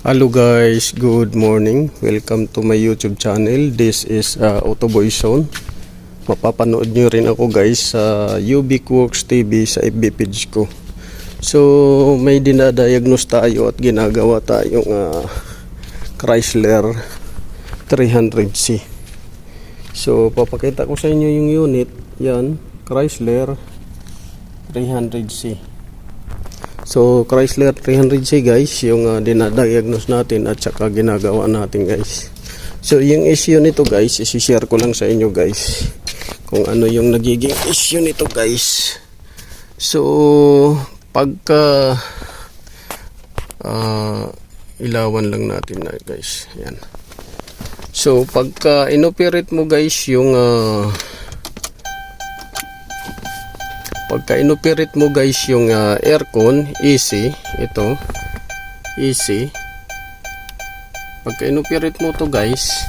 Hello guys, good morning. Welcome to my YouTube channel. This is Autoboy Zone. Mapapanood nyo rin ako guys sa Ubiq Works TV sa FB page ko. So may dinadiagnose tayo at ginagawa tayong Chrysler 300C. So papakita ko sa inyo yung unit. Yan, Chrysler 300C. So Chrysler 300C guys, yung dinadiagnose natin at saka ginagawa natin guys. So yung issue nito guys, isi-share ko lang sa inyo guys kung ano yung nagiging issue nito guys. So pagka ilawan lang natin na guys. Yan. So pagka inoperate mo guys yung aircon, AC, ito, AC. Pagka inoperate mo to guys,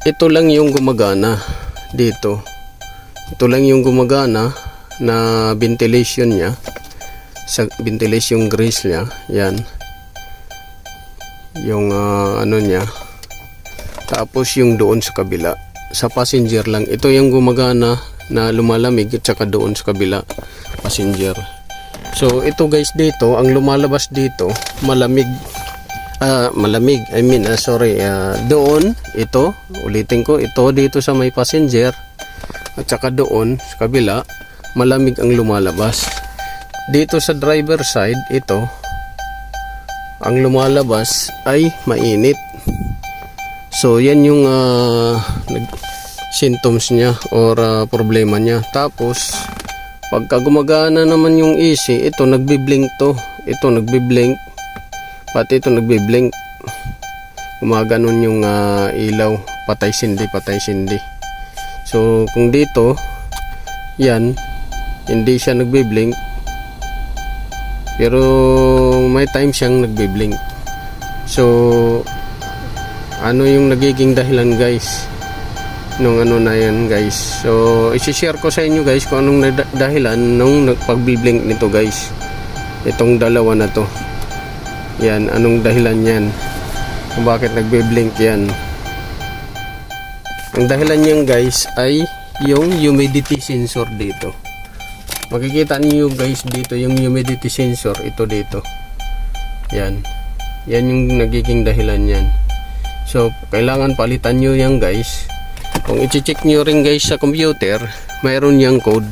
ito lang yung gumagana dito. Ito lang yung gumagana na ventilation niya, sa ventilation grease niya. Yan. Yung ano niya. Tapos yung doon sa kabila, sa passenger lang, ito yung gumagana na lumalamig at saka doon sa kabila passenger. So ito guys, dito ang lumalabas dito malamig, doon, ito ulitin ko, ito dito sa may passenger at saka doon sa kabila malamig ang lumalabas. Dito sa driver side, ito ang lumalabas ay mainit. So yan yung symptoms niya or problema niya. Tapos pagka gumagana naman yung AC, ito nagbi-blink to. Ito nagbi-blink. Pati ito nagbi-blink. Gumaganon yung ilaw. Patay sindi, patay sindi. So kung dito, yan, hindi siya nagbi-blink. Pero may time siyang nagbi-blink. So ano yung nagiging dahilan guys nung ano na yan guys? So isi-share ko sa inyo guys kung anong dahilan nung nagpag-blink nito guys, itong dalawa na to. Yan, anong dahilan yan kung bakit nagbe-blink yan. Ang dahilan niyan guys ay yung humidity sensor dito. Makikita niyo guys dito yung humidity sensor, ito dito. Yan, yan yung nagiging dahilan yan. So kailangan palitan nyo yan guys. Kung i-check nyo rin guys sa computer, mayroon yang code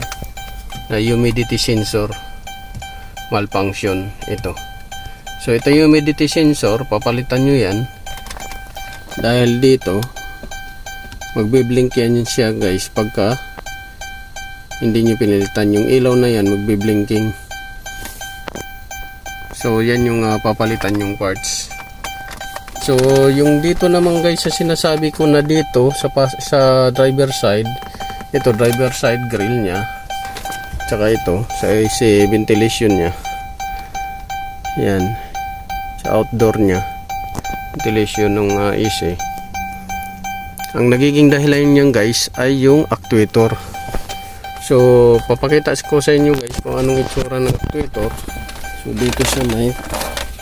na humidity sensor malfunction. Ito. So ito yung humidity sensor, papalitan nyo yan. Dahil dito magbe-blink yan siya guys pagka hindi nyo pinalitan yung ilaw na yan, magbe-blinking. So yan yung papalitan yung parts. So yung dito naman guys sa sinasabi ko na dito sa driver side, ito driver side grill nya, tsaka ito sa AC ventilation nya, yan, sa outdoor nya ventilation ng AC. Ang nagiging dahilan niyan guys ay yung actuator. So papakita ko sa inyo guys kung anong itsura ng actuator. So dito sa may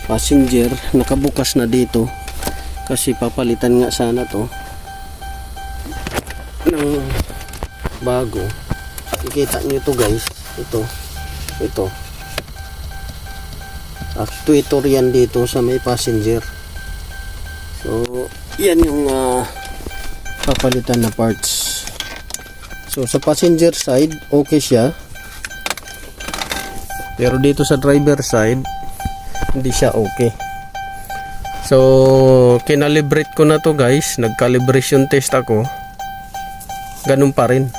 passenger, nakabukas na dito kasi papalitan nga sana to ng bago. Ikita nyo to guys, ito actuator yan dito sa may passenger. So yan yung papalitan na parts. So sa passenger side okay siya, pero dito sa driver side hindi siya okay. So kinalibrate ko na to guys, nag-calibration test ako, ganun pa rin.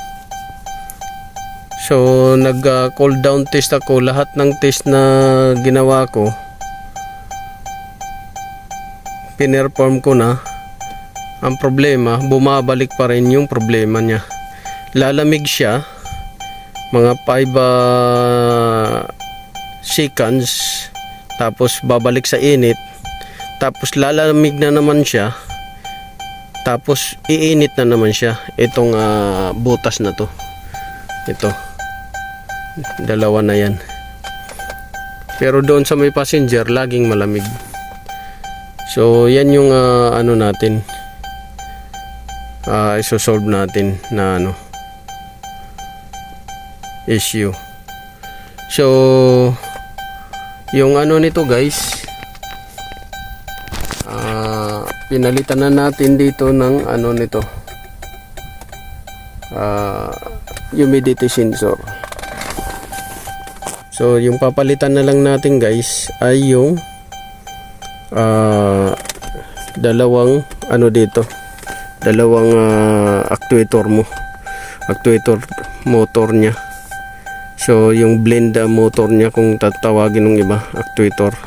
So nag-cool down test ako, lahat ng test na ginawa ko pinerform ko na. Ang problema, bumabalik pa rin yung problema niya. Lalamig siya mga 5 seconds, tapos babalik sa init, tapos lalamig na naman siya, tapos iinit na naman siya. Itong butas na to, ito, dalawa na yan. Pero doon sa may passenger, laging malamig. So, yan yung ano natin. Isosolve natin na ano issue. So, yung ano nito guys, pinalitan na natin dito ng ano nito, humidity sensor. So yung papalitan na lang natin guys ay yung dalawang ano dito, dalawang actuator motor nya. So yung blend motor nya kung tatawagin ng iba, actuator.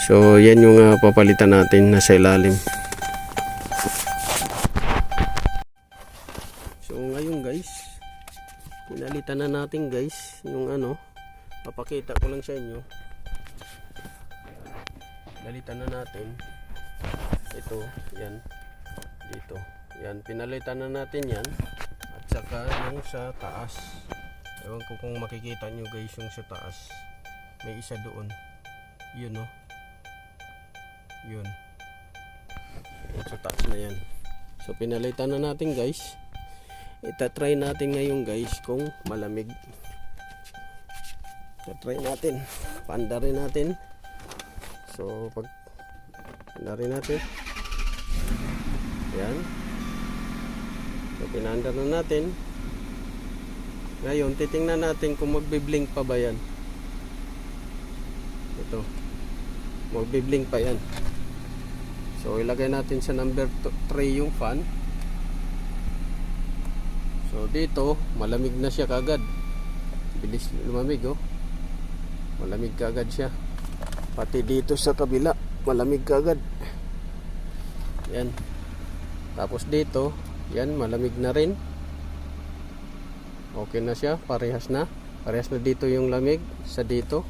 So yan yung papalitan natin na sa ilalim. So ngayon guys, pinalitan na natin guys yung ano, papakita ko lang sa inyo. Pinalitan na natin ito, yan dito, yan pinalitan na natin yan, at saka yung sa taas. Ewan ko kung makikita nyo guys yung sa taas, may isa doon, yun no, yun yung sa taas na yan. So pinalitan na natin guys. Itatry natin ngayon guys kung malamig. Itatry natin, paandarin natin. So pag paandarin natin, yan. So pinaandar na natin. Ngayon titingnan natin kung magbi-blink pa ba yan. Ito, magbi-blink pa yan. So ilagay natin sa number 3 yung fan. So dito malamig na siya kagad. Bilis lumamig oh. Malamig kagad siya. Pati dito sa kabila malamig kagad. Yan. Tapos dito, yan malamig na rin. Okay na siya, parehas na. Parehas na dito yung lamig sa dito.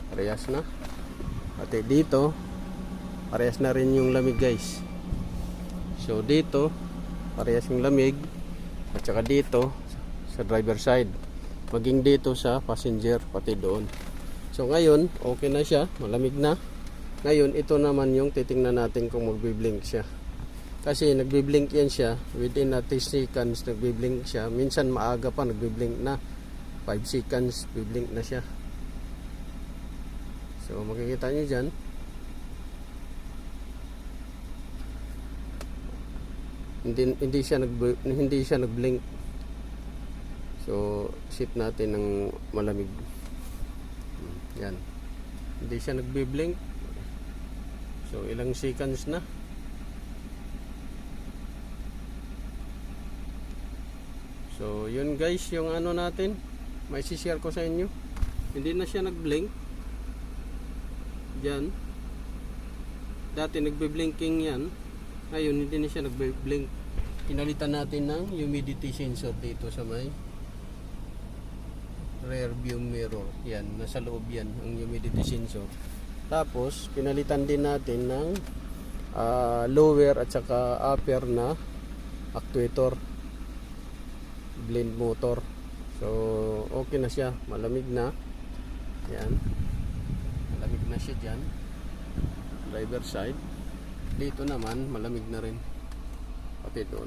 Parehas na. Pati dito parehas na rin yung lamig guys. So dito parehas yung lamig. At saka dito sa driver side, maging dito sa passenger, pati doon. So ngayon okay na siya, malamig na. Ngayon ito naman yung titingnan natin kung magbi-blink siya. Kasi nagbi-blink yan siya within 30 seconds, nagbi-blink siya. Minsan maaga pa nagbi-blink na, 5 seconds bi-blink na siya. So makikita nyo dyan, hindi siya nag-blink. So set natin ng malamig. Yan. Hindi siya nagbi-blink. So ilang seconds na. So yun guys yung ano natin, may share ko sa inyo. Hindi na siya nag-blink. Diyan. Dati nagbi-blinking yan. Ngayon hindi na siya nagbe-blink. Pinalitan natin ng humidity sensor dito sa may rear view mirror. Yan, nasa loob yan ang humidity sensor. Tapos pinalitan din natin ng lower at saka upper na actuator, blend motor. So okay na siya, malamig na. Yan, malamig na siya dyan, driver side. Dito naman malamig na rin, pati doon.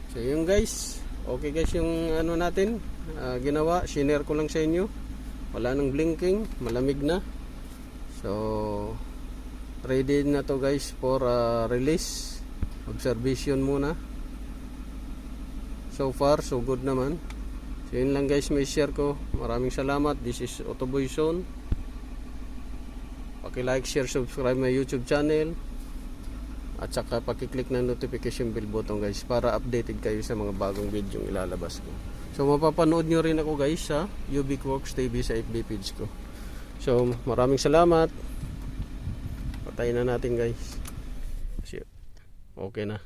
So yun guys, okay guys yung ano natin ginawa, shinare ko lang sa inyo. Wala nang blinking, malamig na. So ready na to guys for release. Observation muna. So far so good naman. So yun lang guys, may share ko. Maraming salamat. This is Otoboy Zone. Paki-like, share, subscribe my YouTube channel. At saka paki-click ng notification bell button guys para updated kayo sa mga bagong video yung ilalabas ko. So mapapanood nyo rin ako guys sa Ubicworks TV sa FB page ko. So maraming salamat. Patayin na natin guys. Okay na.